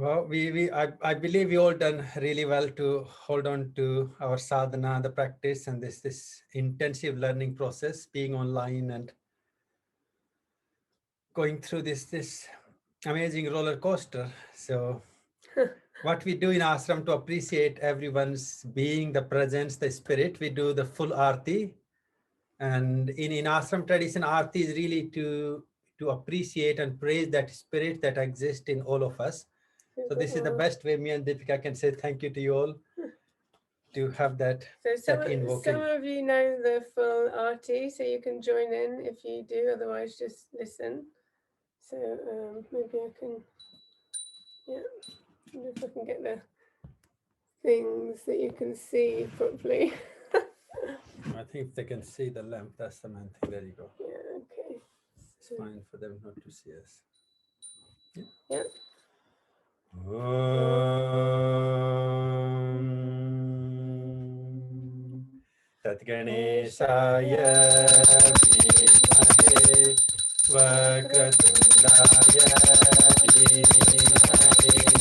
Well, I believe we all done really well to hold on to our sadhana, the practice, and this intensive learning process, being online and going through this amazing roller coaster. So, what we do in ashram to appreciate everyone's being, the presence, the spirit, we do the full arti. And in ashram tradition, arti is really to appreciate and praise that spirit that exists in all of us. So this is the best way me and Deepika can say thank you to you all to have that, that invoking. Some of you know the full arti, so you can join in if you do, otherwise just listen. So maybe I can, yeah, if I can get the things that you can see properly. I think if they can see the lamp, that's the main thing. There you go. Yeah, okay. It's fine for them not to see us. Yeah. Tatganeshaya Vimhe Vakratundaya Dhimahi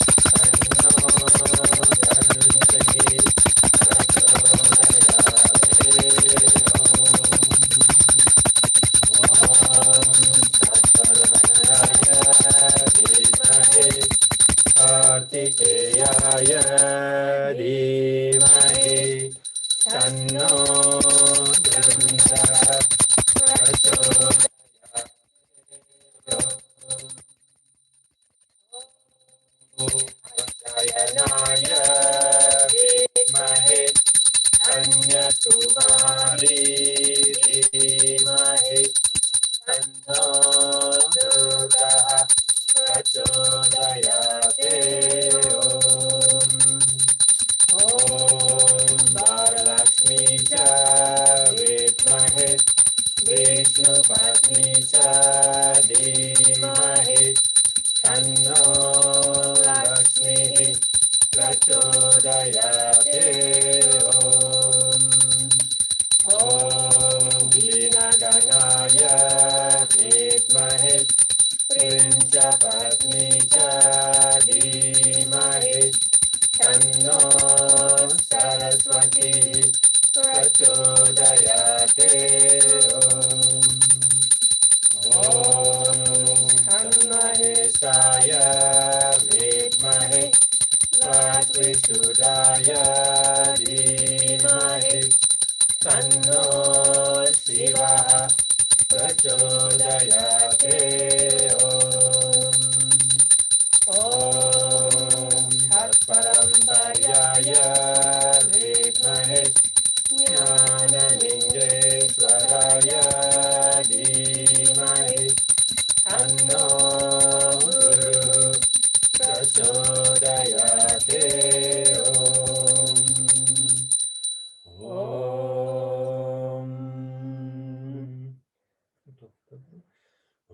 Tanno Dhanti Kartikeya Dhimahi Tanno Dhanti Prachodayaya Dhimahi Kanyakumari Dhimahi Tanno Durga Prachodayate Om Varalakshmi Cha Vidmahe Vishnu Patni Cha Dhimahi Tanno Lakshmi Prachodayate Om Vinaganaya Vidmahe Princhapatni Cha Dhimahi Tanno Saraswati Prachodayate Om Tanmahesaya Vidmahe Vatvishudaya Dhimahi Tanno Shiva Prachodayate Om Tatparampayaya Vidmahe Jnanalingeshwaraya Dhimahi Tanno Guru Prachodayate Om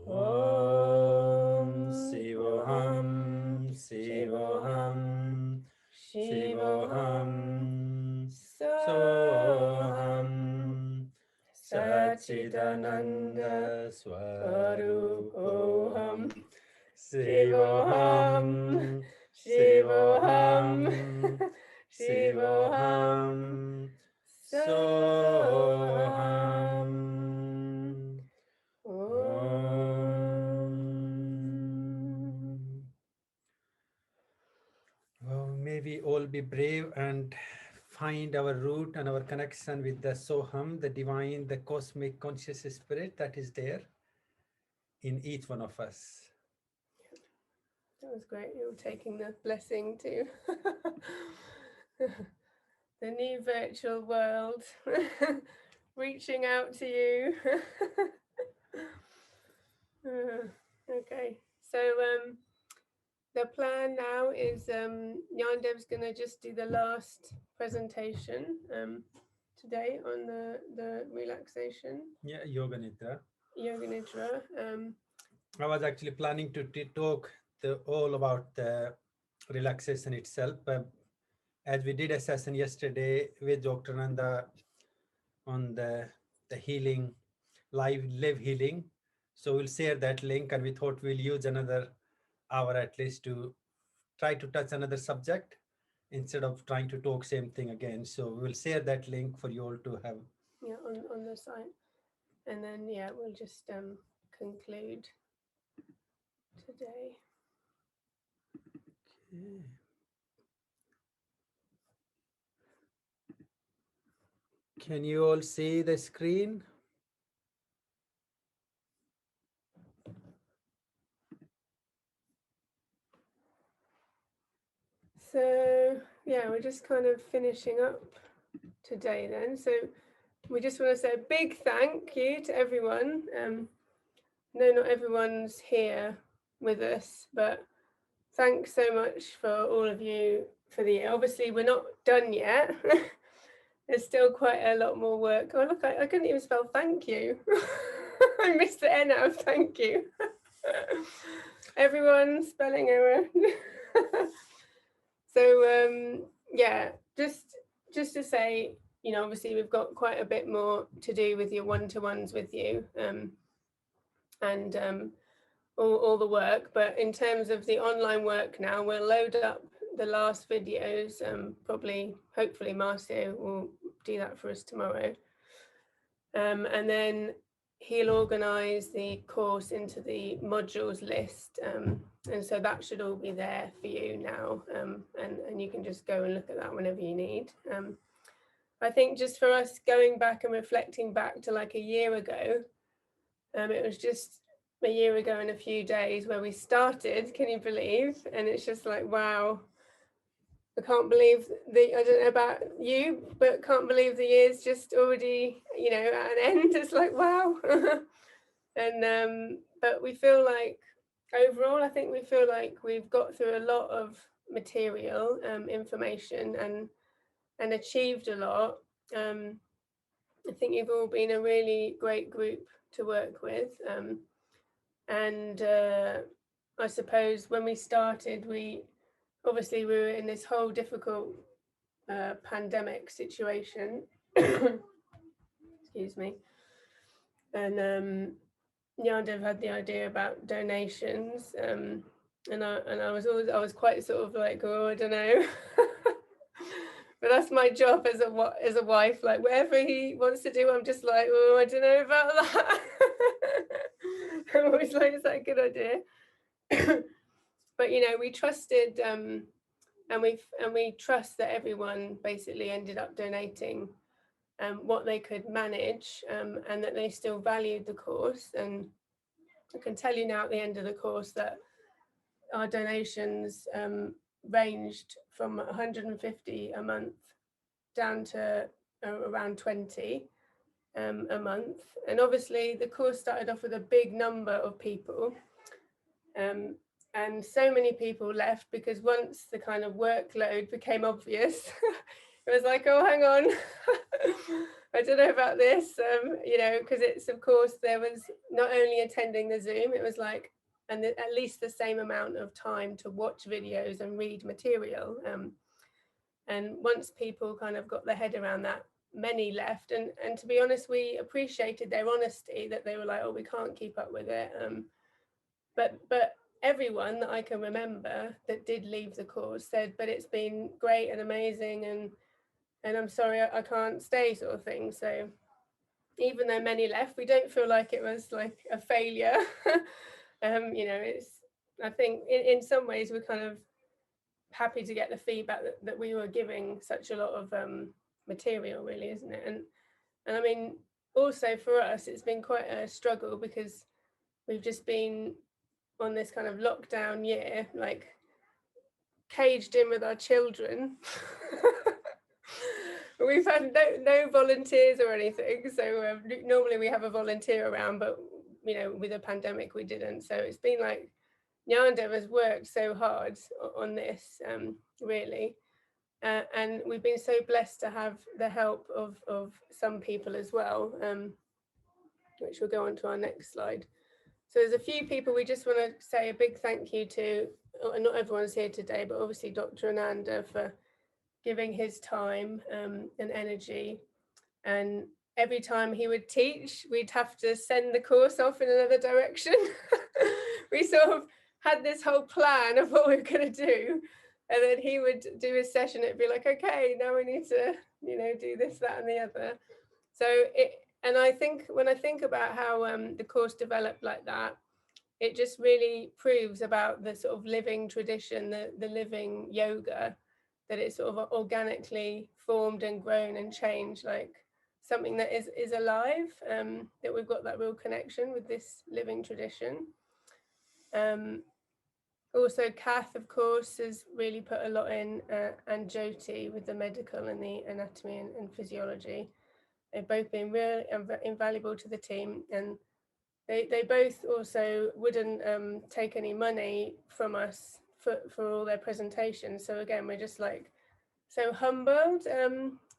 Om Shivoham Shivoham Shivoham Soham Satchidananda Swarupoham Shivoham Shivoham Shivoham Soham Oh, may we all be brave and find our root and our connection with the Soham, the divine, the cosmic conscious spirit that is there in each one of us. That was great. You're taking the blessing to the new virtual world, reaching out to you. Okay, so the plan now is Yandev's going to just do the last presentation today on the relaxation. Yeah, Yoga Nidra. Yoga Nidra. I was actually planning to talk all about the relaxation itself, but as we did a session yesterday with Dr. Nanda on the healing, live healing. So we'll share that link, and we thought we'll use another hour at least to try to touch another subject instead of trying to talk same thing again. So we will share that link for you all to have. Yeah, on the site. And then, yeah, we'll just conclude today. Okay. Can you all see the screen? So, yeah, we're just kind of finishing up today then. So we just want to say a big thank you to everyone. No, not everyone's here with us, but thanks so much for all of you for the year. Obviously, we're not done yet. There's still quite a lot more work. Oh, look, I couldn't even spell thank you. I missed the N out of thank you. Everyone, spelling error. So, yeah, just to say, you know, obviously we've got quite a bit more to do with your one-to-ones with you, and all the work. But in terms of the online work now, we'll load up the last videos. Probably, hopefully, Marcio will do that for us tomorrow. And then he'll organise the course into the modules list. And so that should all be there for you now. And you can just go and look at that whenever you need. I think just for us going back and reflecting back to like a year ago, it was just a year ago in a few days where we started, can you believe? And it's just like, wow, I can't believe I don't know about you, but can't believe the year's just already, you know, at an end. It's like, wow. And but we feel like overall, I think we feel like we've got through a lot of material, information, and achieved a lot. I think you've all been a really great group to work with. And I suppose when we started, we were in this whole difficult pandemic situation. Excuse me. And Yandev had the idea about donations, and I was quite sort of like, oh, I don't know. But that's my job as a wife. Like whatever he wants to do, I'm just like, oh, I don't know about that. I'm always like, is that a good idea? But you know, we trusted, and we trust that everyone basically ended up donating what they could manage, and that they still valued the course. And I can tell you now at the end of the course that our donations ranged from 150 a month down to around 20 a month. And obviously the course started off with a big number of people, and so many people left because once the kind of workload became obvious, it was like, oh, hang on, I don't know about this, you know, because it's, of course, there was not only attending the Zoom, it was like, and at least the same amount of time to watch videos and read material. And once people kind of got their head around that, many left. And to be honest, we appreciated their honesty, that they were like, oh, we can't keep up with it. But everyone that I can remember that did leave the course said, but it's been great and amazing, and I'm sorry I can't stay, sort of thing. So even though many left, we don't feel like it was like a failure. You know, it's, I think in some ways we're kind of happy to get the feedback that we were giving such a lot of material, really, isn't it? And I mean, also for us, it's been quite a struggle because we've just been on this kind of lockdown year, like caged in with our children. We've had no volunteers or anything, so normally we have a volunteer around, but you know, with a pandemic we didn't. So it's been like Yandev has worked so hard on this, really, and we've been so blessed to have the help of some people as well, which we'll go on to our next slide. So there's a few people we just want to say a big thank you to. Not everyone's here today, but obviously Dr. Ananda for giving his time and energy. And every time he would teach, we'd have to send the course off in another direction. We sort of had this whole plan of what we were going to do, and then he would do his session. It'd be like, okay, now we need to, do this, that, and the other. So and I think when I think about how the course developed like that, it just really proves about the sort of living tradition, the living yoga, that it's sort of organically formed and grown and changed, like something that is alive, that we've got that real connection with this living tradition. Um, Also, Kath, of course, has really put a lot in, and Jyoti with the medical and the anatomy and physiology. They've both been really invaluable to the team, and they both also wouldn't take any money from us for all their presentations. So again, we're just like so humbled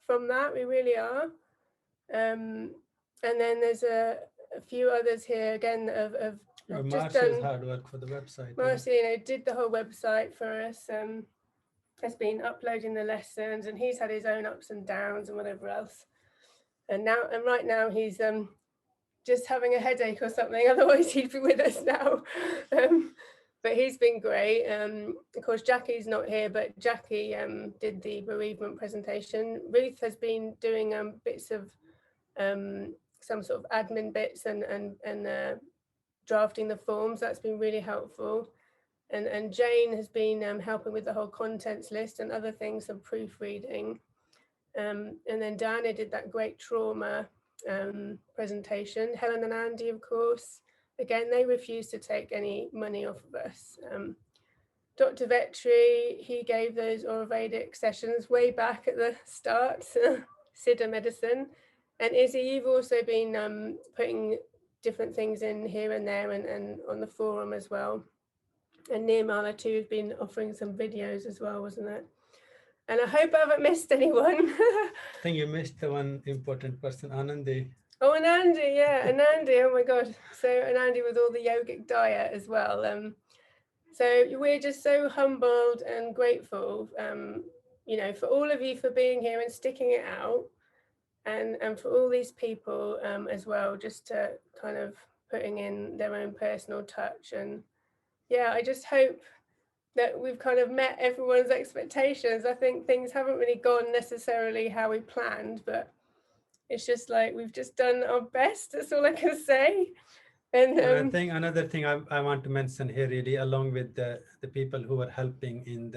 from that. We really are. And then there's a few others here again of just Marcia's done. hard work for the website. Marcia, did the whole website for us. Has been uploading the lessons, and he's had his own ups and downs and whatever else. And right now he's just having a headache or something. Otherwise, he'd be with us now. But he's been great. Of course, Jackie's not here, but Jackie did the bereavement presentation. Ruth has been doing bits of some sort of admin bits and drafting the forms. That's been really helpful. And Jane has been helping with the whole contents list and other things, some proofreading. And then Diana did that great trauma presentation. Helen and Andy, of course, again, they refused to take any money off of us. Dr. Vetri, he gave those Ayurvedic sessions way back at the start, Siddha medicine. And Izzy, you've also been putting different things in here and there and on the forum as well. And Nirmala too has been offering some videos as well, wasn't it? And I hope I haven't missed anyone. I think you missed the one important person, Anandi. Oh, and Andy, yeah, and Andy, oh my God. So, and Andy with all the yogic diet as well. So we're just so humbled and grateful, for all of you for being here and sticking it out, and for all these people as well, just to kind of putting in their own personal touch. And yeah, I just hope that we've kind of met everyone's expectations. I think things haven't really gone necessarily how we planned, but it's just like we've just done our best. That's all I can say. And I think another thing I want to mention here, really, along with the people who are helping in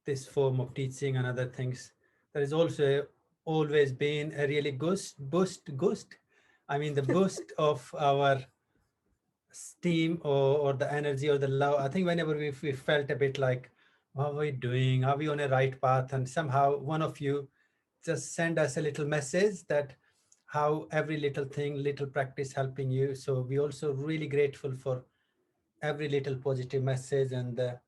this form of teaching and other things, there is also always been a really boost. I mean, the boost of our steam or the energy or the love. I think whenever we felt a bit like, what are we doing? Are we on a right path? And somehow one of you just send us a little message that how every little thing, little practice helping you. So we also really grateful for every little positive message and the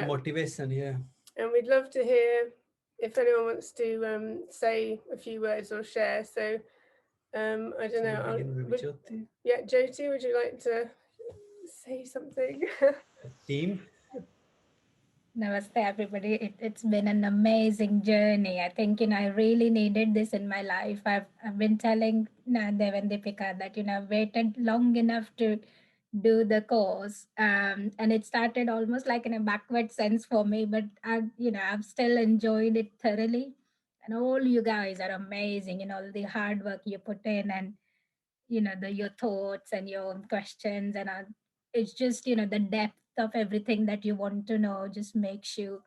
motivation. Yeah. And we'd love to hear if anyone wants to say a few words or share. So I don't know. Jyoti. Yeah, Jyoti, would you like to say something? Team. Namaste, everybody. It's been an amazing journey. I think, I really needed this in my life. I've been telling Nandev and Deepika that, I've waited long enough to do the course. And it started almost like in a backward sense for me, but I've still enjoyed it thoroughly. And all you guys are amazing, all the hard work you put in and, your thoughts and your questions and it's just, the depth of everything that you want to know just makes you,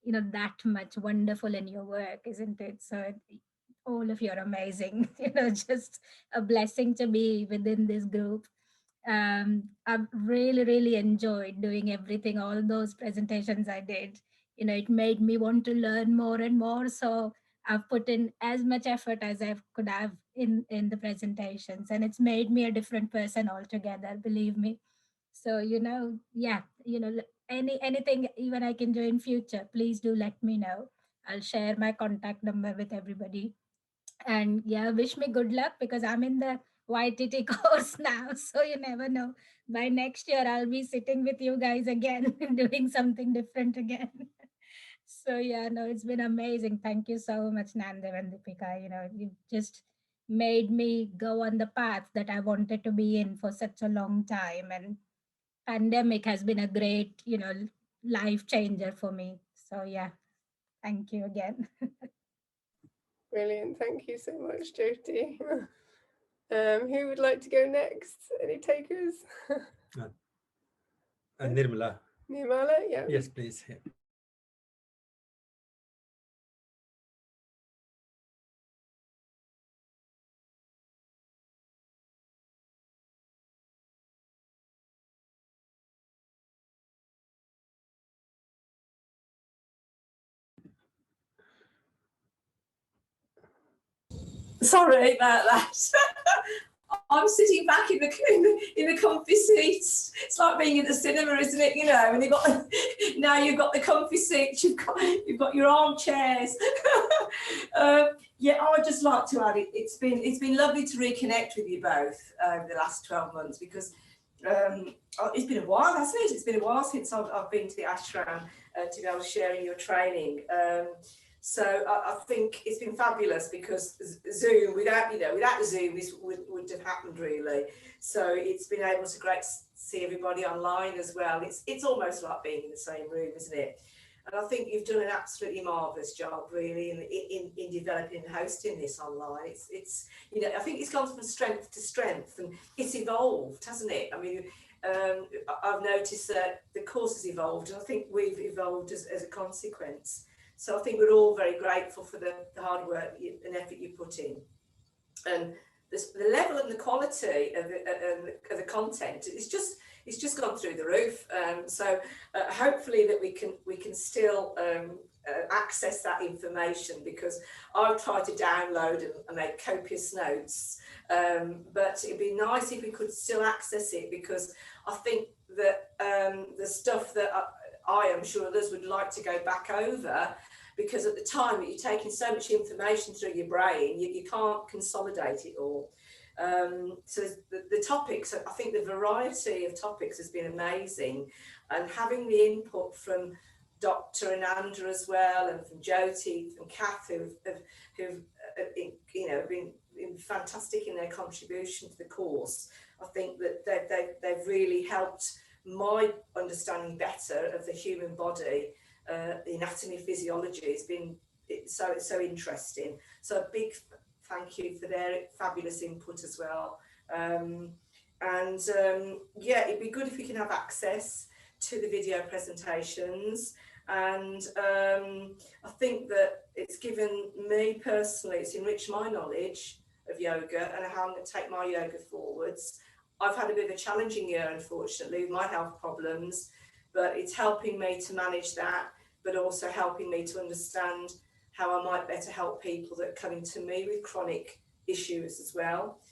that much wonderful in your work, isn't it? So all of you are amazing. Just a blessing to be within this group. I've really, really enjoyed doing everything, all those presentations I did. It made me want to learn more and more. So I've put in as much effort as I could have in the presentations, and it's made me a different person altogether. Believe me. So yeah, anything even I can do in future, please do let me know. I'll share my contact number with everybody. And yeah, wish me good luck because I'm in the YTT course now. So you never know. By next year, I'll be sitting with you guys again and doing something different again. So yeah, no, it's been amazing. Thank you so much, Nandev and Deepika. You've just made me go on the path that I wanted to be in for such a long time. And pandemic has been a great, life changer for me. So yeah, thank you again. Brilliant. Thank you so much, Jyoti. Who would like to go next? Any takers? Nirmala. Nirmala, yeah. Yes, please. Yeah. Sorry about that. I'm sitting back in the comfy seats. It's like being in the cinema, isn't it? And you've got the comfy seats. You've got your armchairs. Yeah, I would just like to add it's been lovely to reconnect with you both over the last 12 months because it's been a while, hasn't it? It's been a while since I've been to the ashram to be able to share in your training. So I think it's been fabulous because Zoom, without Zoom, this wouldn't have happened really. So it's been able to great to see everybody online as well. It's almost like being in the same room, isn't it? And I think you've done an absolutely marvellous job, really, in developing and hosting this online. It's I think it's gone from strength to strength, and it's evolved, hasn't it? I mean, I've noticed that the course has evolved, and I think we've evolved as a consequence. So I think we're all very grateful for the hard work and effort you put in, and the level and the quality of the content. It's just gone through the roof. So hopefully that we can still access that information, because I've tried to download and make copious notes, but it'd be nice if we could still access it, because I think that the stuff that I am sure others would like to go back over, because at the time that you're taking so much information through your brain, you can't consolidate it all. So the topics, I think the variety of topics has been amazing, and having the input from Dr. Ananda as well, and from Jyoti and Kath, who've been fantastic in their contribution to the course. I think that they've really helped my understanding better of the human body. The anatomy, physiology has been so interesting. So a big thank you for their fabulous input as well. Yeah, it'd be good if we can have access to the video presentations. And I think that it's given me personally, it's enriched my knowledge of yoga and how I'm going to take my yoga forwards. I've had a bit of a challenging year, unfortunately, with my health problems, but it's helping me to manage that, but also helping me to understand how I might better help people that are coming to me with chronic issues as well.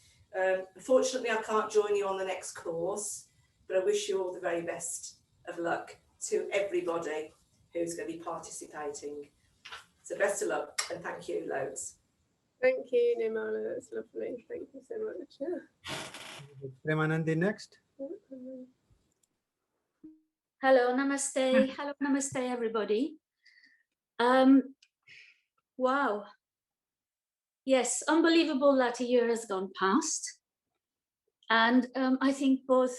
Unfortunately, I can't join you on the next course, but I wish you all the very best of luck to everybody who's going to be participating. So best of luck, and thank you loads. Thank you, Nirmala. That's lovely. Thank you so much. Yeah. Premanandi next. Hello, namaste. Hello, namaste, everybody. Wow. Yes, unbelievable that a year has gone past. And I think both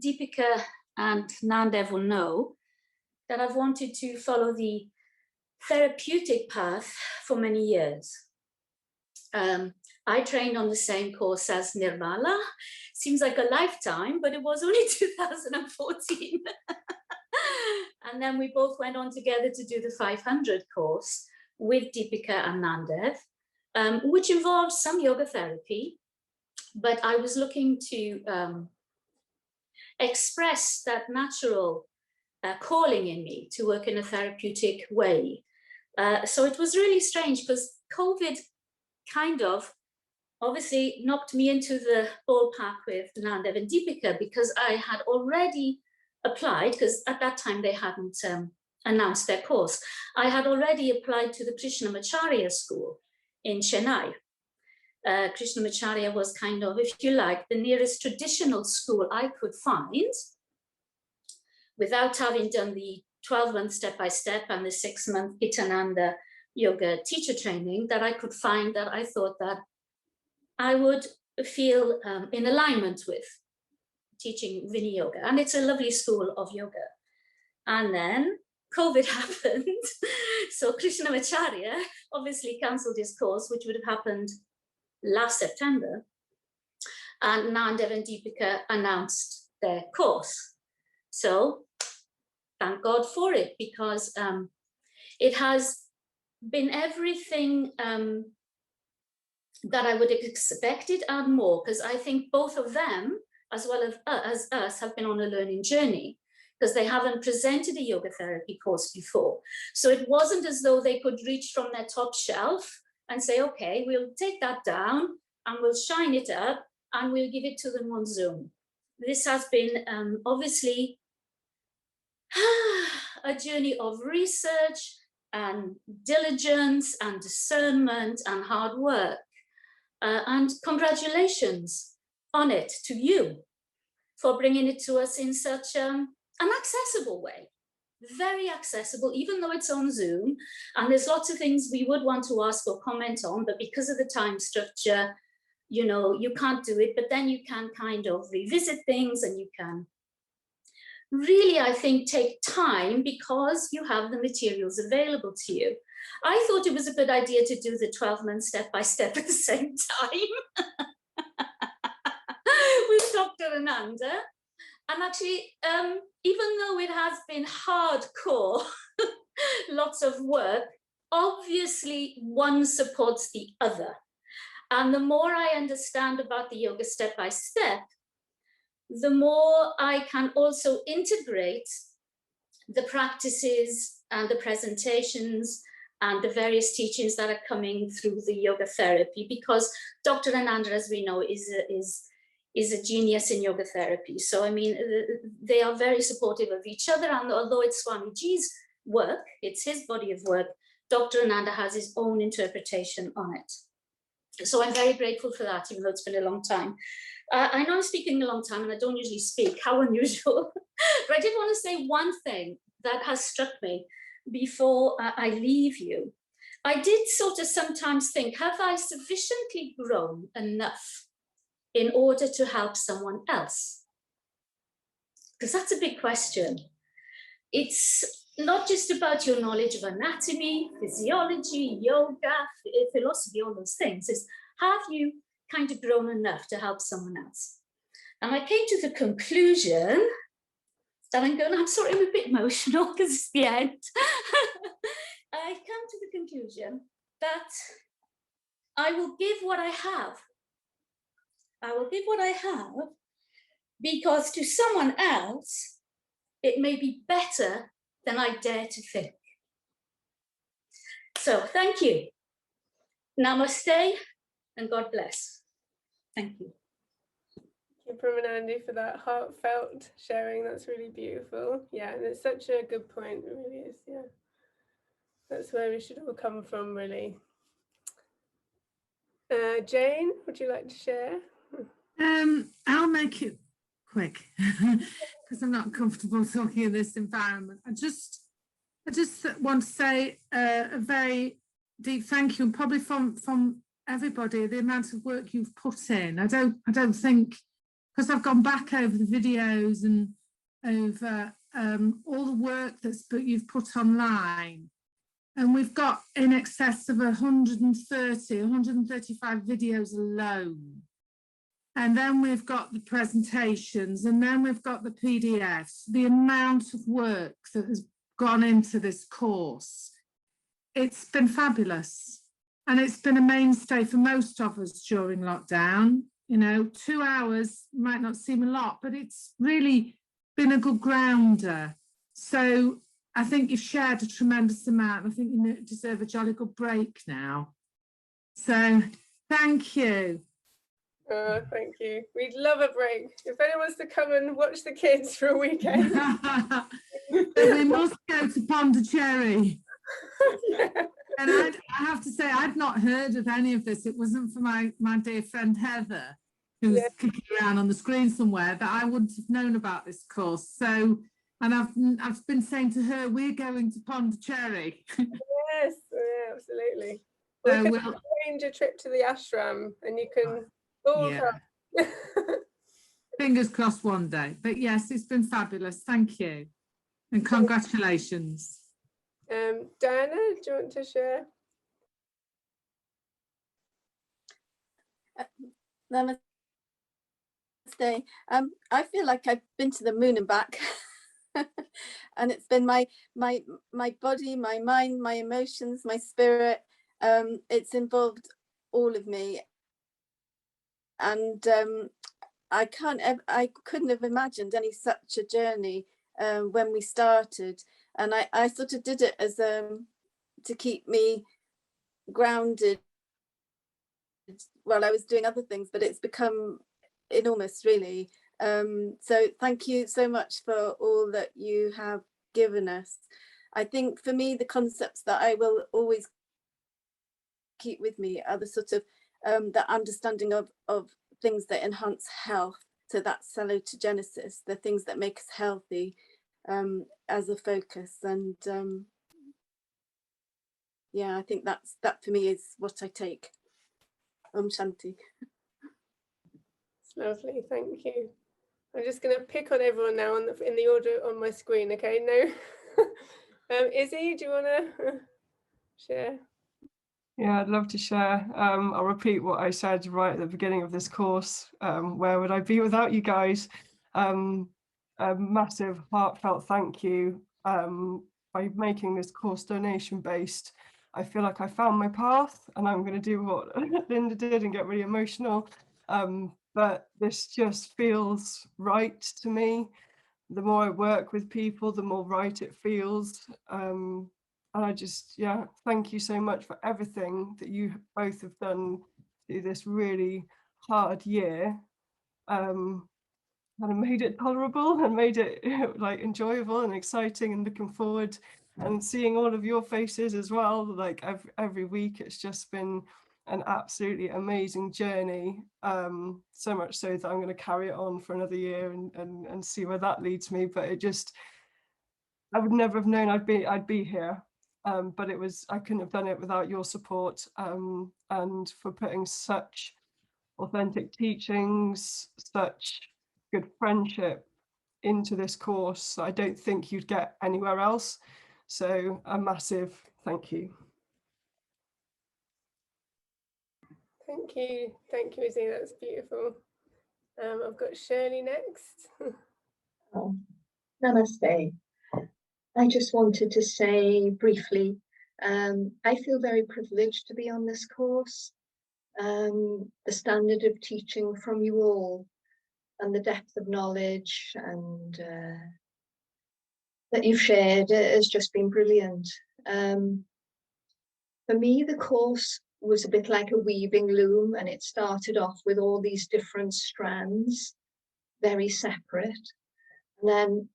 Deepika and Nandev will know that I've wanted to follow the therapeutic path for many years. I trained on the same course as Nirmala. Seems like a lifetime, but it was only 2014. And then we both went on together to do the 500 course with Deepika and Nandev, which involves some yoga therapy. But I was looking to express that natural calling in me to work in a therapeutic way. So it was really strange, because COVID kind of obviously knocked me into the ballpark with Nandev and Deepika, because I had already applied, because at that time they hadn't announced their course. I had already applied to the Krishnamacharya school in Chennai. Krishnamacharya was kind of, if you like, the nearest traditional school I could find without having done the 12-month step-by-step and the 6-month Itananda yoga teacher training, that I could find that I thought that I would feel in alignment with. teaching Vini Yoga, and it's a lovely school of yoga. And then COVID happened. So Krishnamacharya obviously cancelled his course, which would have happened last September. And Nandev and Deepika announced their course. So thank God for it, because it has been everything that I would have expected and more, because I think both of them, as well as us, have been on a learning journey, because they haven't presented a yoga therapy course before. So it wasn't as though they could reach from their top shelf and say, okay, we'll take that down and we'll shine it up and we'll give it to them on Zoom. This has been obviously a journey of research and diligence and discernment and hard work. And congratulations on it to you for bringing it to us in such an accessible way. Very accessible, even though it's on Zoom. And there's lots of things we would want to ask or comment on, but because of the time structure, you know, you can't do it, but then you can kind of revisit things, and you can really, I think, take time because you have the materials available to you. I thought it was a good idea to do the 12-month step-by-step at the same time with Dr. Ananda. And actually, even though it has been hardcore, lots of work, obviously one supports the other. And the more I understand about the yoga step-by-step, the more I can also integrate the practices and the presentations and the various teachings that are coming through the yoga therapy, because Dr. Ananda, as we know, is a genius in yoga therapy. So, I mean, they are very supportive of each other. And although it's Swamiji's work, it's his body of work, Dr. Ananda has his own interpretation on it. So I'm very grateful for that, even though it's been a long time. I know I'm speaking a long time and I don't usually speak, how unusual. But I did want to say one thing that has struck me before I leave you. I did sort of sometimes think, have I sufficiently grown enough in order to help someone else? Because that's a big question. It's not just about your knowledge of anatomy, physiology, yoga, philosophy, all those things. It's, have you kind of grown enough to help someone else? And I came to the conclusion that I'm sorry, I'm a bit emotional because it's the end. I come to the conclusion that I will give what I have. I will give what I have because to someone else, it may be better than I dare to think. So thank you. Namaste and God bless. Thank you. Thank you, Pramanandi, for that heartfelt sharing. That's really beautiful. Yeah, and it's such a good point. It really is. Yeah, that's where we should all come from, really. Jane, would you like to share? I'll make it quick because I'm not comfortable talking in this environment. I just want to say a very deep thank you, and probably from everybody, the amount of work you've put in. I don't think, because I've gone back over the videos and over all the work you've put online, and we've got in excess of 135 videos alone. And then we've got the presentations, and then we've got the PDFs. The amount of work that has gone into this course, it's been fabulous. And it's been a mainstay for most of us during lockdown. You know, 2 hours might not seem a lot, but it's really been a good grounder. So I think you've shared a tremendous amount. I think you deserve a jolly good break now. So thank you. Oh, thank you. We'd love a break. If anyone wants to come and watch the kids for a weekend. We must go to Pondicherry. Yeah. And I have to say, I'd not heard of any of this. It wasn't for my dear friend Heather, who's kicking around on the screen somewhere, that I wouldn't have known about this course. So, and I've been saying to her, we're going to Pondicherry. Yes, yeah, absolutely. Well, we can arrange a trip to the ashram and you can all come. Fingers crossed one day. But yes, it's been fabulous. Thank you. And congratulations. Diana, do you want to share? Namaste. I feel like I've been to the moon and back. And it's been my body, my mind, my emotions, my spirit. It's involved all of me. And I couldn't have imagined any such a journey when we started. And I sort of did it as to keep me grounded while I was doing other things, but it's become enormous, really. So thank you so much for all that you have given us. I think for me, the concepts that I will always keep with me are the sort of the understanding of things that enhance health. So that's salutogenesis, the things that make us healthy as a focus. And yeah, I think that for me is what I take. Shanti. It's lovely, thank you. I'm just going to pick on everyone now in the order on my screen, okay? No. Izzy, do you want to share? Yeah, I'd love to share. I'll repeat what I said right at the beginning of this course. Where would I be without you guys? A massive heartfelt thank you. By making this course donation based, I feel like I found my path, and I'm going to do what Linda did and get really emotional. But this just feels right to me. The more I work with people, the more right it feels. And I just, yeah, thank you so much for everything that you both have done through this really hard year. And made it tolerable and made it like enjoyable and exciting and looking forward and seeing all of your faces as well. Like every week, it's just been an absolutely amazing journey. So much so that I'm going to carry it on for another year and see where that leads me. But it just, I would never have known I'd be here. But I couldn't have done it without your support and for putting such authentic teachings, such good friendship into this course that I don't think you'd get anywhere else. So a massive thank you. Thank you, Izzy, that's beautiful. I've got Shirley next. Namaste. I just wanted to say briefly, I feel very privileged to be on this course. The standard of teaching from you all and the depth of knowledge and that you've shared has just been brilliant. For me, the course was a bit like a weaving loom, and it started off with all these different strands, very separate. And then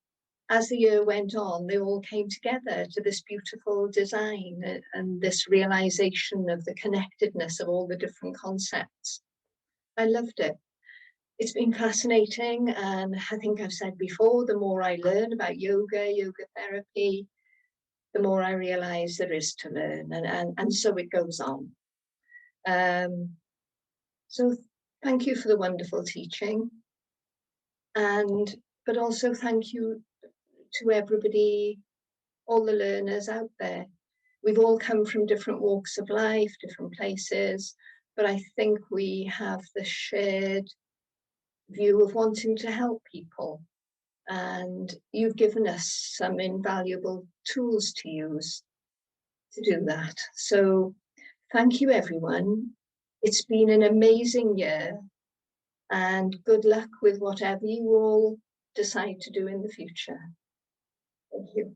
as the year went on, they all came together to this beautiful design and this realization of the connectedness of all the different concepts. I loved it. It's been fascinating, and I think I've said before, the more I learn about yoga therapy, the more I realize there is to learn, and so it goes on. So thank you for the wonderful teaching, but also thank you to everybody, all the learners out there. We've all come from different walks of life, different places, but I think we have the shared view of wanting to help people. And you've given us some invaluable tools to use to do that. So thank you, everyone. It's been an amazing year, and good luck with whatever you all decide to do in the future. Thank you.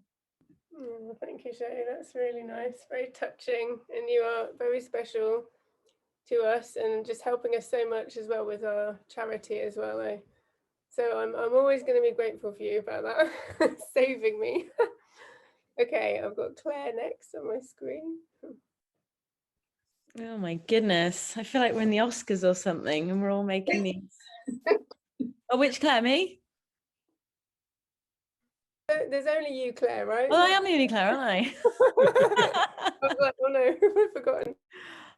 Oh, thank you, Shirley. That's really nice, very touching, and you are very special to us and just helping us so much as well with our charity as well. So I'm always going to be grateful for you about that, saving me. Okay, I've got Claire next on my screen. Oh my goodness. I feel like we're in the Oscars or something and we're all making these. Oh, which Claire, me? There's only you, Claire, right? Well, I am the only Claire, aren't I? I was like, oh no, I've forgotten.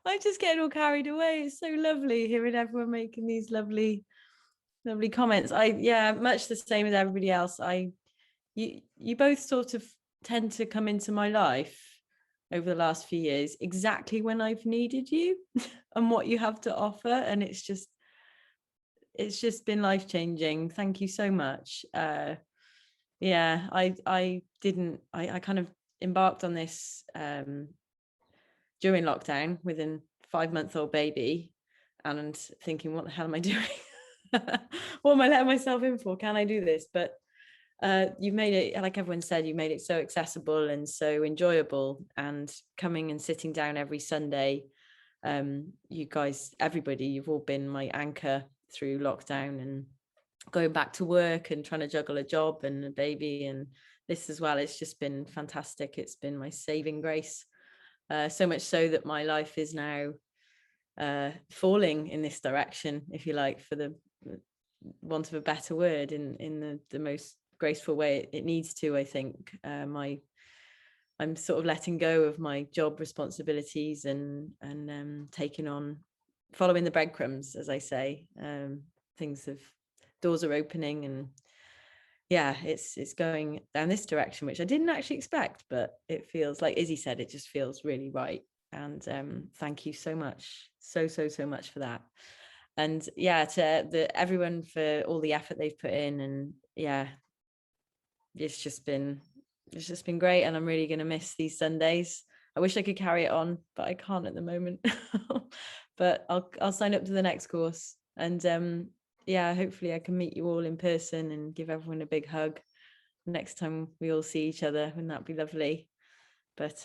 I'm just getting all carried away. It's so lovely hearing everyone making these lovely Lovely comments. Yeah, much the same as everybody else. You both sort of tend to come into my life over the last few years exactly when I've needed you and what you have to offer, and it's just been life-changing. Thank you so much. Yeah, I kind of embarked on this during lockdown with a 5-month-old baby and thinking, what the hell am I doing? What am I letting myself in for? Can I do this? But you've made it, like everyone said, you made it so accessible and so enjoyable, and coming and sitting down every Sunday. You guys, everybody, you've all been my anchor through lockdown and going back to work and trying to juggle a job and a baby and this as well. It's just been fantastic. It's been my saving grace. So much so that my life is now falling in this direction, if you like, for the want of a better word, in the most graceful way it needs to. I think I'm sort of letting go of my job responsibilities and taking on, following the breadcrumbs, as I say. Doors are opening, and yeah, it's going down this direction, which I didn't actually expect, but it feels, like Izzy said, it just feels really right. And thank you so much, so much for that. And yeah, to everyone for all the effort they've put in, and yeah, it's just been great, and I'm really going to miss these Sundays. I wish I could carry it on, but I can't at the moment. But I'll sign up to the next course, and yeah, hopefully I can meet you all in person and give everyone a big hug next time we all see each other. Wouldn't that be lovely? But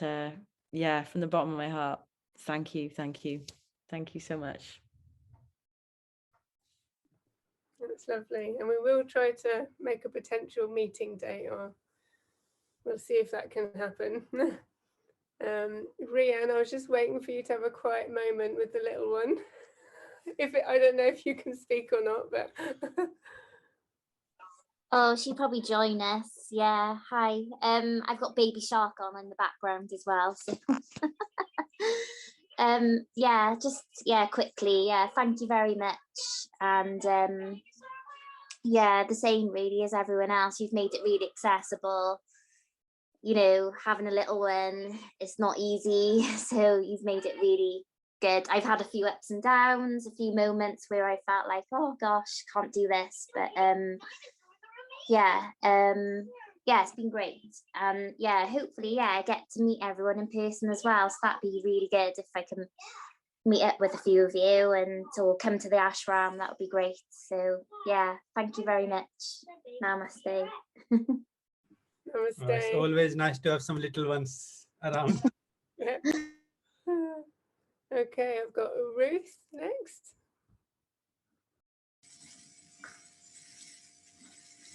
yeah, from the bottom of my heart, thank you so much. That's lovely, and we will try to make a potential meeting date, or we'll see if that can happen. Rianne, I was just waiting for you to have a quiet moment with the little one. I don't know if you can speak or not, but oh, she'll probably join us. Yeah, hi. I've got Baby Shark on in the background as well. So. Quickly, thank you very much. And the same really as everyone else. You've made it really accessible. You know, having a little one, it's not easy. So you've made it really good. I've had a few ups and downs, a few moments where I felt like, oh gosh, can't do this. But it's been great. Hopefully, I get to meet everyone in person as well. So that'd be really good if I can meet up with a few of you or come to the ashram. That would be great. So yeah, thank you very much. Namaste. Namaste. Oh, it's always nice to have some little ones around. Yeah. Okay, I've got Ruth next.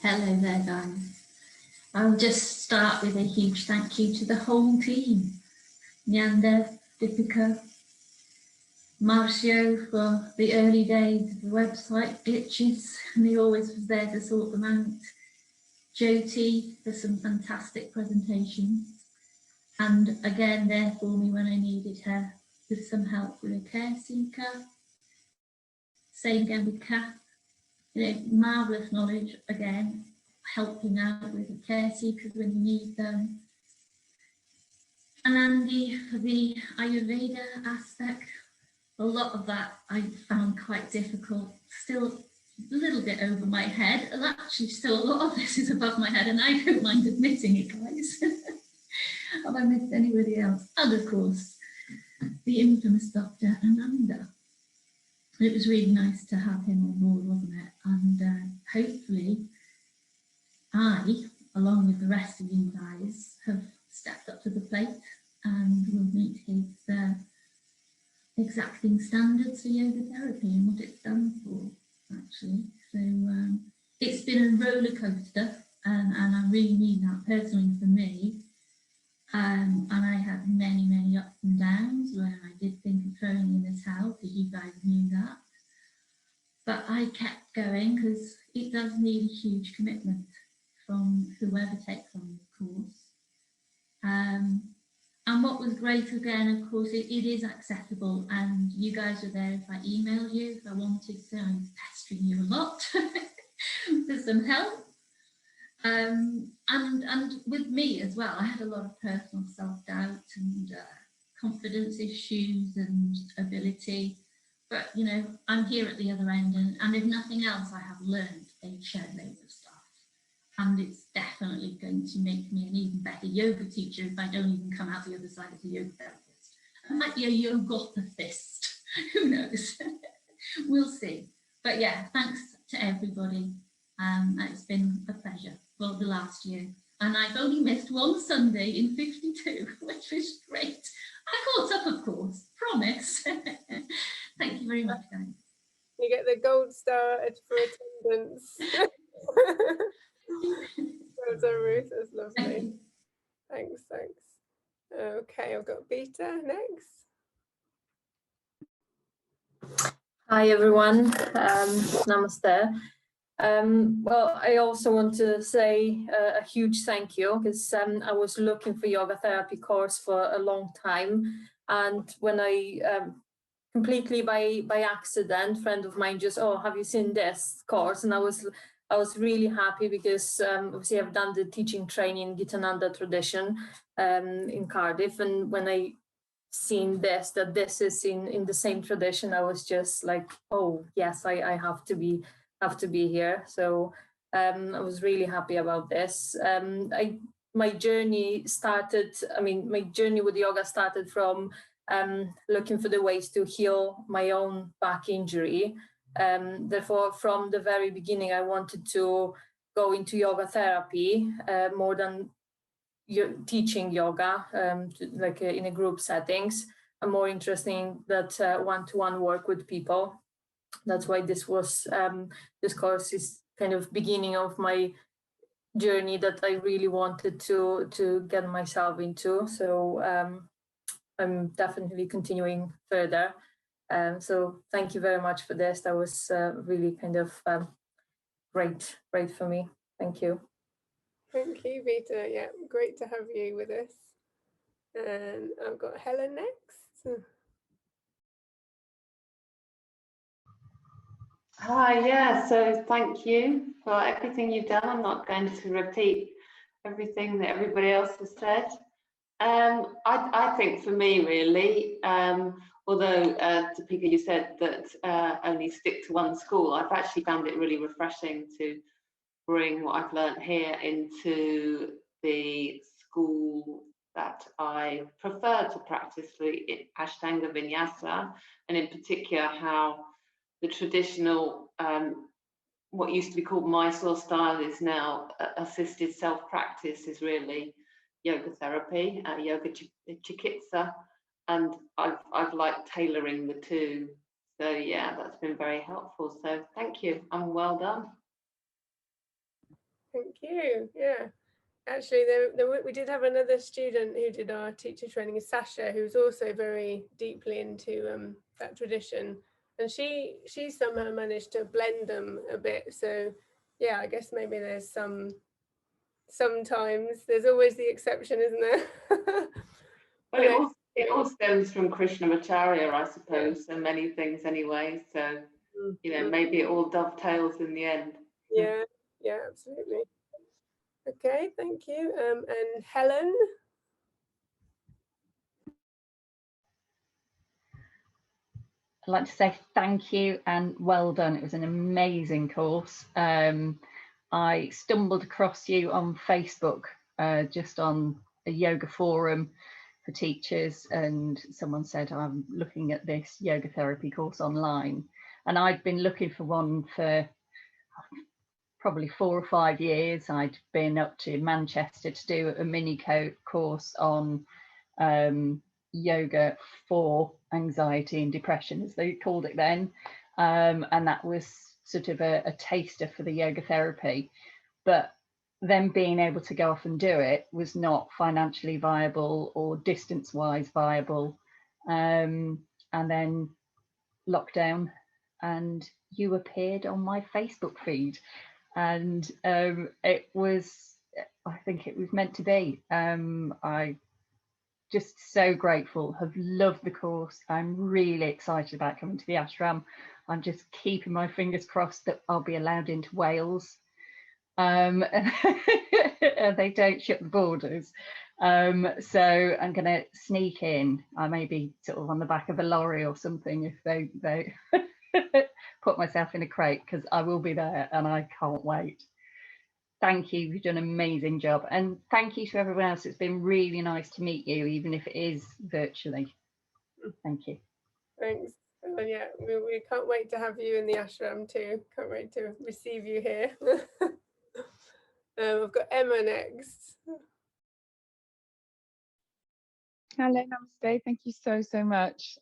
Hello there, guys. I'll just start with a huge thank you to the whole team. Nyanda, Deepika, Marcio for the early days of the website glitches, and he always was there to sort them out. Jyoti for some fantastic presentations, and again there for me when I needed her with some help with a care seeker. Same again with Kath, marvellous knowledge again, helping out with the care seekers when you need them. And Andy for the Ayurveda aspect. A lot of that I found quite difficult, still a little bit over my head, and actually still a lot of this is above my head, and I don't mind admitting it, guys. Have I missed anybody else? And of course, the infamous Dr. Ananda. It was really nice to have him on board, wasn't it? And hopefully I, along with the rest of you guys, have stepped up to the plate and will meet his exacting standards for yoga therapy and what it's done for, actually. So it's been a roller coaster, and I really mean that personally for me. And I had many ups and downs where I did think of throwing in the towel, because you guys knew that. But I kept going because it does need a huge commitment from whoever takes on the course. And what was great again, of course, it is accessible, and you guys are there if I email you, if I wanted to. I'm pestering you a lot. some help. And with me as well, I had a lot of personal self-doubt and confidence issues and ability. But, you know, I'm here at the other end, and if nothing else, I have learned a shed load of stuff. And it's definitely going to make me an even better yoga teacher if I don't even come out the other side as a yoga therapist. I might be a yogothist, who knows? We'll see. But yeah, thanks to everybody. It's been a pleasure for the last year. And I've only missed one Sunday in 52, which was great. I caught up, of course, promise. Thank you very much, guys. You get the gold star for attendance. Well done, Ruth. That's lovely. Thanks. Okay, I've got Beta next. Hi everyone, namaste. Well, I also want to say a huge thank you, because I was looking for yoga therapy course for a long time, and when I completely by accident, friend of mine just, oh, have you seen this course? And I was really happy, because obviously I've done the teaching training in Gitananda tradition in Cardiff, and when I seen this is in the same tradition, I was just like, oh yes, I have to be here. So I was really happy about this. My journey with yoga started from looking for the ways to heal my own back injury. Therefore, from the very beginning, I wanted to go into yoga therapy more than teaching yoga, in a group settings. I'm more interested in that one-to-one work with people. That's why this was this course is kind of beginning of my journey that I really wanted to get myself into. So I'm definitely continuing further. So thank you very much for this. That was really kind of great for me. Thank you. Thank you, Vita. Yeah, great to have you with us. And I've got Helen next. Hi, yeah, so thank you for everything you've done. I'm not going to repeat everything that everybody else has said. I think for me, really, although Topeka, you said that only stick to one school, I've actually found it really refreshing to bring what I've learned here into the school that I prefer to practice, the Ashtanga Vinyasa, and in particular how the traditional, what used to be called Mysore style is now assisted self-practice, is really yoga therapy, yoga chikitsa, and I've liked tailoring the two. So yeah, that's been very helpful. So thank you, and well done. Thank you. Yeah, actually, we did have another student who did our teacher training, Sasha, who's also very deeply into that tradition, and she somehow managed to blend them a bit. So yeah, I guess maybe there's sometimes there's always the exception, isn't there? Well, it all stems from Krishnamacharya, I suppose, and many things anyway. So you know, maybe it all dovetails in the end. Yeah, absolutely. Okay, thank you. And Helen. I'd like to say thank you and well done. It was an amazing course. I stumbled across you on Facebook, just on a yoga forum for teachers, and someone said, I'm looking at this yoga therapy course online. And I'd been looking for one for probably 4 or 5 years. I'd been up to Manchester to do a mini course on yoga for anxiety and depression, as they called it then, and that was sort of a taster for the yoga therapy. But then being able to go off and do it was not financially viable or distance-wise viable, and then lockdown, and you appeared on my Facebook feed, and it was, I think it was meant to be. I just so grateful, have loved the course. I'm really excited about coming to the ashram. I'm just keeping my fingers crossed that I'll be allowed into Wales. and they don't shut the borders. So I'm going to sneak in. I may be sort of on the back of a lorry or something if they put myself in a crate, because I will be there and I can't wait. Thank you, you've done an amazing job. And thank you to everyone else. It's been really nice to meet you, even if it is virtually. Thank you. Thanks. And yeah, we can't wait to have you in the ashram too. Can't wait to receive you here. We've got Emma next. Hello, namaste. Thank you so much.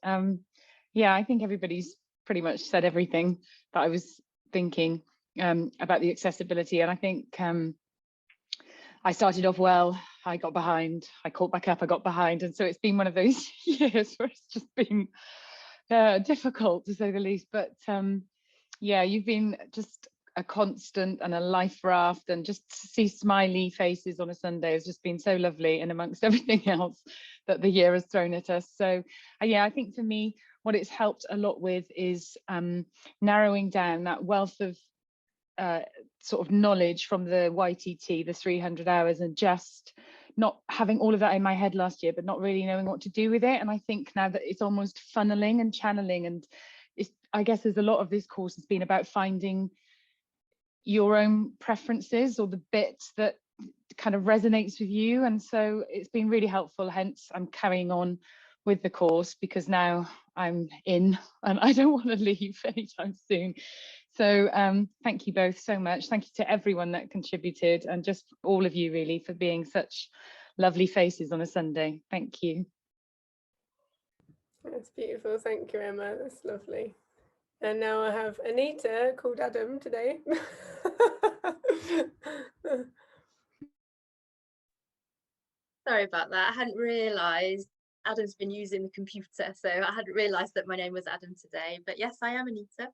Yeah, I think everybody's pretty much said everything that I was thinking about the accessibility. And I think I started off well, I got behind, I caught back up, I got behind. And so it's been one of those years where it's just been difficult, to say the least. But yeah, you've been just a constant and a life raft, and just to see smiley faces on a Sunday has just been so lovely, and amongst everything else that the year has thrown at us. So yeah, I think for me, what it's helped a lot with is narrowing down that wealth of sort of knowledge from the YTT, the 300 hours, and just not having all of that in my head last year, but not really knowing what to do with it. And I think now that it's almost funneling and channeling, and I guess there's a lot of this course has been about finding your own preferences, or the bit that kind of resonates with you. And so it's been really helpful. Hence, I'm carrying on with the course, because now I'm in and I don't want to leave anytime soon. So thank you both so much. Thank you to everyone that contributed, and just all of you really for being such lovely faces on a Sunday. Thank you. That's beautiful. Thank you, Emma. That's lovely. And now I have Anita called Adam today. Sorry about that. I hadn't realised Adam's been using the computer, so I hadn't realised that my name was Adam today. But yes, I am Anita.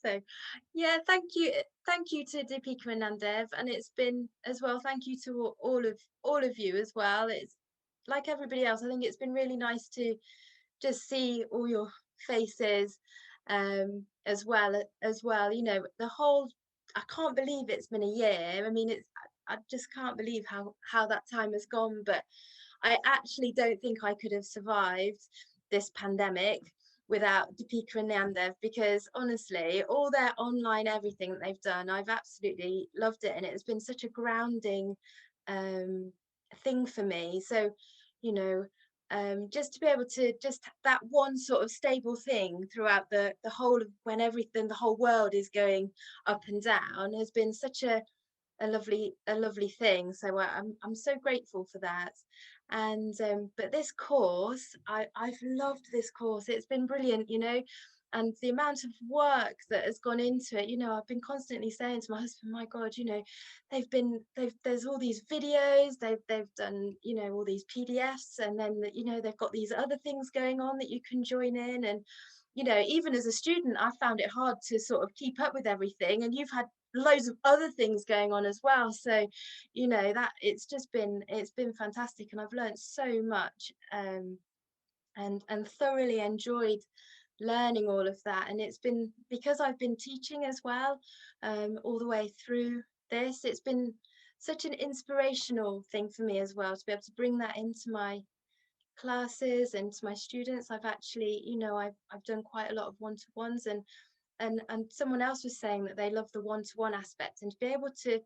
So yeah, thank you to Deepika and Nandev, and it's been as well, thank you to all of you as well. It's like everybody else, I think it's been really nice to just see all your faces as well, you know, the whole, I can't believe it's been a year. I mean, I just can't believe how that time has gone, but I actually don't think I could have survived this pandemic without Deepika and Nandev, because honestly, all their online everything that they've done, I've absolutely loved it, and it has been such a grounding thing for me. So, you know, just to be able to just that one sort of stable thing throughout the whole of when everything, the whole world is going up and down, has been such a lovely thing. So I'm so grateful for that. And but this course, I've loved this course. It's been brilliant, you know, and the amount of work that has gone into it. You know, I've been constantly saying to my husband, my God, you know, there's all these videos, they've done, you know, all these PDFs, and then you know, they've got these other things going on that you can join in. And you know, even as a student, I found it hard to sort of keep up with everything, and you've had loads of other things going on as well. So, you know, that it's been fantastic, and I've learned so much, and thoroughly enjoyed learning all of that. And it's been because I've been teaching as well, all the way through this. It's been such an inspirational thing for me as well, to be able to bring that into my classes and to my students. I've actually, you know, I've done quite a lot of one-to-ones, and someone else was saying that they love the one-to-one aspect, and to be able to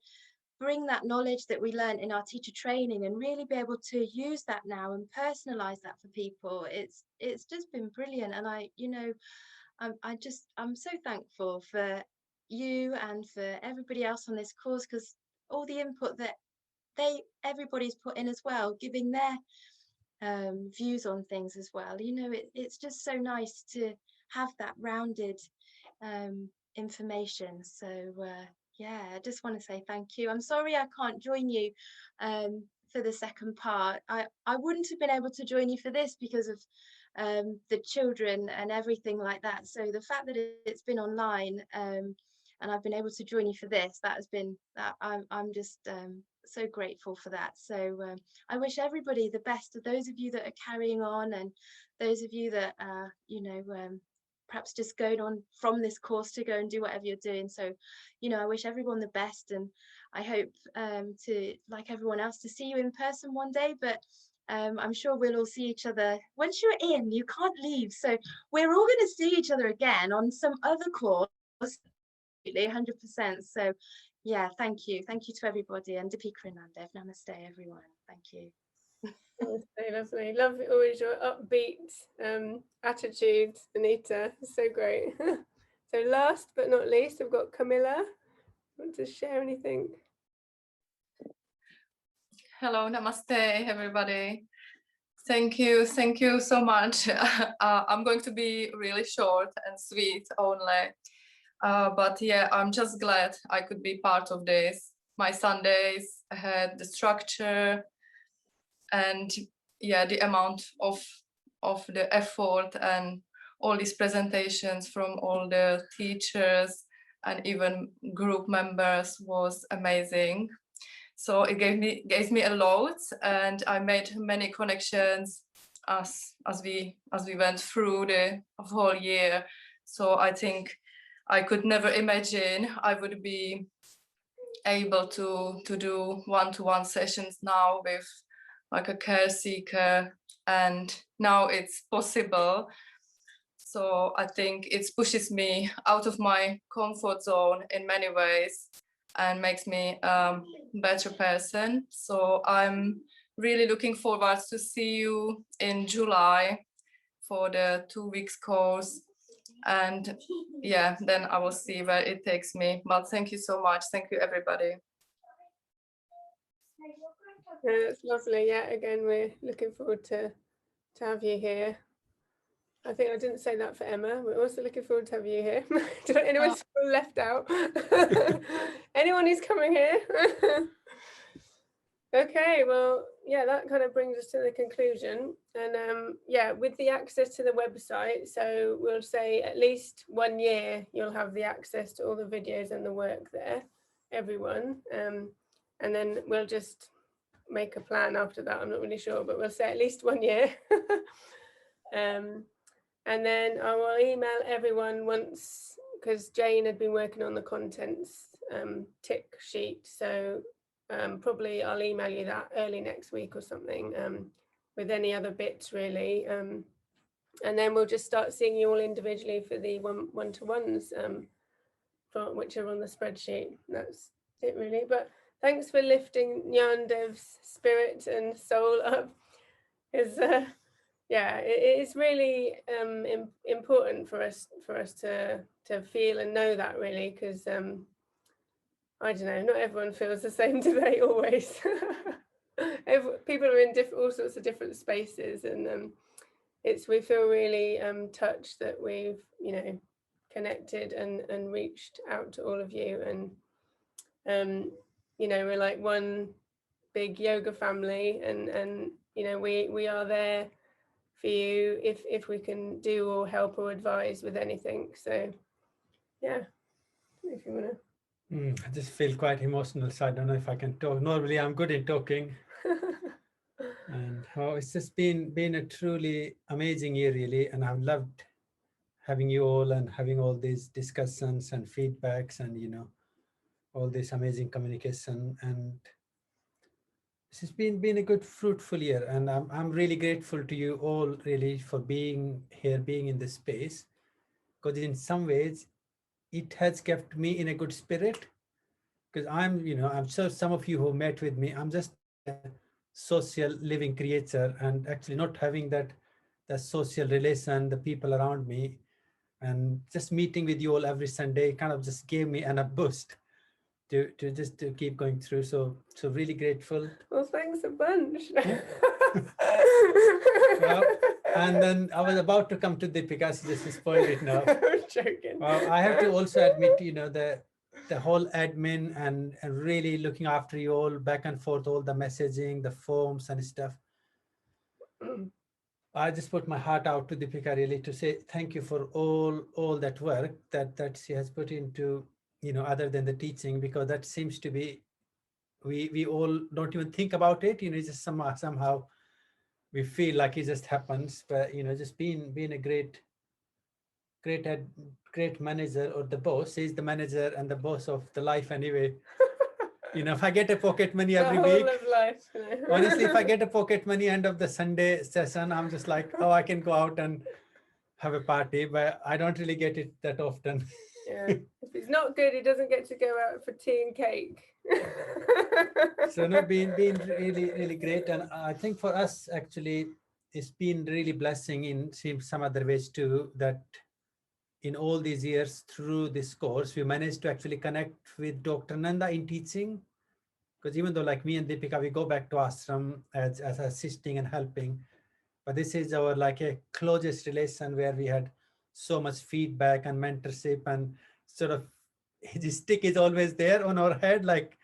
bring that knowledge that we learned in our teacher training and really be able to use that now and personalize that for people, it's just been brilliant. And I, you know, I'm so thankful for you and for everybody else on this course, because all the input that everybody's put in as well, giving their views on things as well. You know, it's just so nice to have that rounded information. So yeah, I just want to say thank you. I'm sorry I can't join you for the second part. I wouldn't have been able to join you for this because of the children and everything like that. So the fact that it's been online and I've been able to join you for this, that has been that I'm just so grateful for that. So I wish everybody the best, of those of you that are carrying on, and those of you that are, you know, perhaps just going on from this course to go and do whatever you're doing. So, you know, I wish everyone the best, and I hope to, like everyone else, to see you in person one day. But I'm sure we'll all see each other once you're in. You can't leave, so we're all going to see each other again on some other course, 100%. So yeah, thank you to everybody, and Deepika and Nandev. Namaste, everyone. Thank you. Lovely, lovely. Love always your upbeat attitude, Anita. So great. So last but not least, I've got Camilla. Want to share anything? Hello, namaste, everybody. Thank you so much. I'm going to be really short and sweet only. But yeah, I'm just glad I could be part of this. My Sundays had the structure and yeah, the amount of the effort and all these presentations from all the teachers and even group members was amazing. So it gave me a lot, and I made many connections as we went through the whole year. So I think I could never imagine I would be able to do one-to-one sessions now with like a care seeker, and now it's possible. So I think it pushes me out of my comfort zone in many ways and makes me a better person. So I'm really looking forward to see you in July for the 2 weeks course. And yeah, then I will see where it takes me. But thank you so much. Thank you, everybody. Yeah, that's lovely. Yeah, again, we're looking forward to have you here. I think I didn't say that for Emma. We're also looking forward to have you here. Did anyone feel left out? Anyone who's coming here? Okay, well, yeah, that kind of brings us to the conclusion. And yeah, with the access to the website, so we'll say at least 1 year you'll have the access to all the videos and the work there, everyone. And then we'll just make a plan after that. I'm not really sure, but we'll say at least 1 year. And then I will email everyone once, because Jane had been working on the contents tick sheet. So probably I'll email you that early next week or something with any other bits really. And then we'll just start seeing you all individually for the one-to-ones which are on the spreadsheet. That's it really. But thanks for lifting Yandev's spirit and soul up. Yeah, it's really important for us to feel and know that really, because I don't know, not everyone feels the same today always. People are in all sorts of different spaces, and we feel really touched that we've connected and reached out to all of you, and we're like one big yoga family, and we are there for you if we can do or help or advise with anything. So yeah, if you want to. I just feel quite emotional, so I don't know if I can talk. Normally I'm good in talking. And it's just been a truly amazing year really, and I've loved having you all and having all these discussions and feedbacks and all this amazing communication, and this has been a good fruitful year, and I'm really grateful to you all really for being here, being in this space, because in some ways it has kept me in a good spirit, because I'm sure some of you who met with me, I'm just a social living creature, and actually not having that social relation, the people around me, and just meeting with you all every Sunday kind of just gave me a boost to keep going through. So really grateful. Well, thanks a bunch. Well, and then I was about to come to Deepika, she just spoiled it now. I'm joking. Well, I have to also admit, the whole admin and really looking after you all back and forth, all the messaging, the forms and stuff. I just put my heart out to Deepika really to say thank you for all that work that she has put into, other than the teaching, because that seems to be, we all don't even think about it, just somehow we feel like it just happens, but just being a great great manager or the boss. He's the manager and the boss of the life anyway. You know, if I get a pocket money every the whole week, of life. You know. honestly, if I get a pocket money end of the Sunday session, I'm just like, oh, I can go out and have a party, but I don't really get it that often. Yeah, if it's not good, he doesn't get to go out for tea and cake. So no, been really great, and I think for us actually, it's been really blessing in some other ways too. That in all these years through this course, we managed to actually connect with Dr. Nanda in teaching. Because even though like me and Deepika, we go back to ashram as assisting and helping, but this is our like a closest relation where we had so much feedback and mentorship, and sort of his stick is always there on our head, like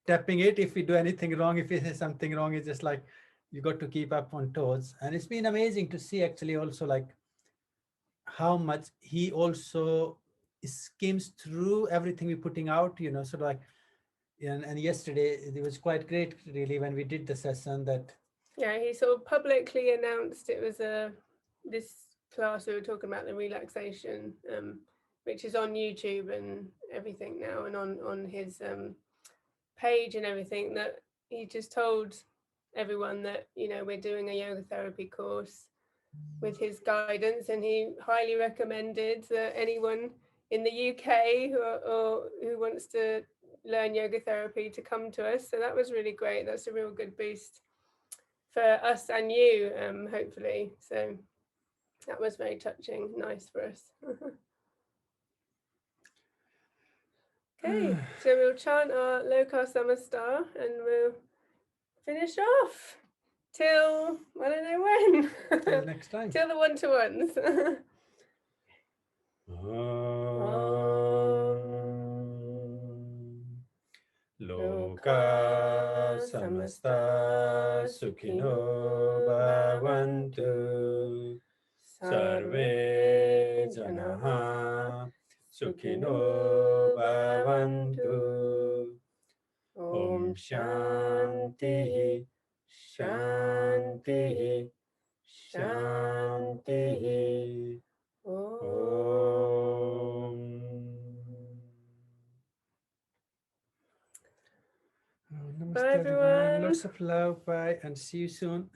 tapping it if we do anything wrong. If we say something wrong, it's just like you got to keep up on toes. And it's been amazing to see actually also like how much he also skims through everything we're putting out, you know, sort of like, and yesterday it was quite great really when we did the session that Yeah, he sort of publicly announced it was this class we were talking about, the relaxation, which is on YouTube and everything now, and on his page and everything, that he just told everyone that, you know, we're doing a yoga therapy course with his guidance, and he highly recommended that anyone in the UK who wants to learn yoga therapy to come to us. So that was really great. That's a real good boost for us and you, hopefully. So that was very touching, nice for us. Okay, so we'll chant our Loka Samastar and we'll finish off till, I don't know when. till next time. Till the one-to-ones. Loka samasta sukhino bhavantu sarve janaha sukhino bhavantu. Om Shanti Shanti Shanti. Om. Namaste Bye, everyone. everyone. Lots of love. Bye and see you soon.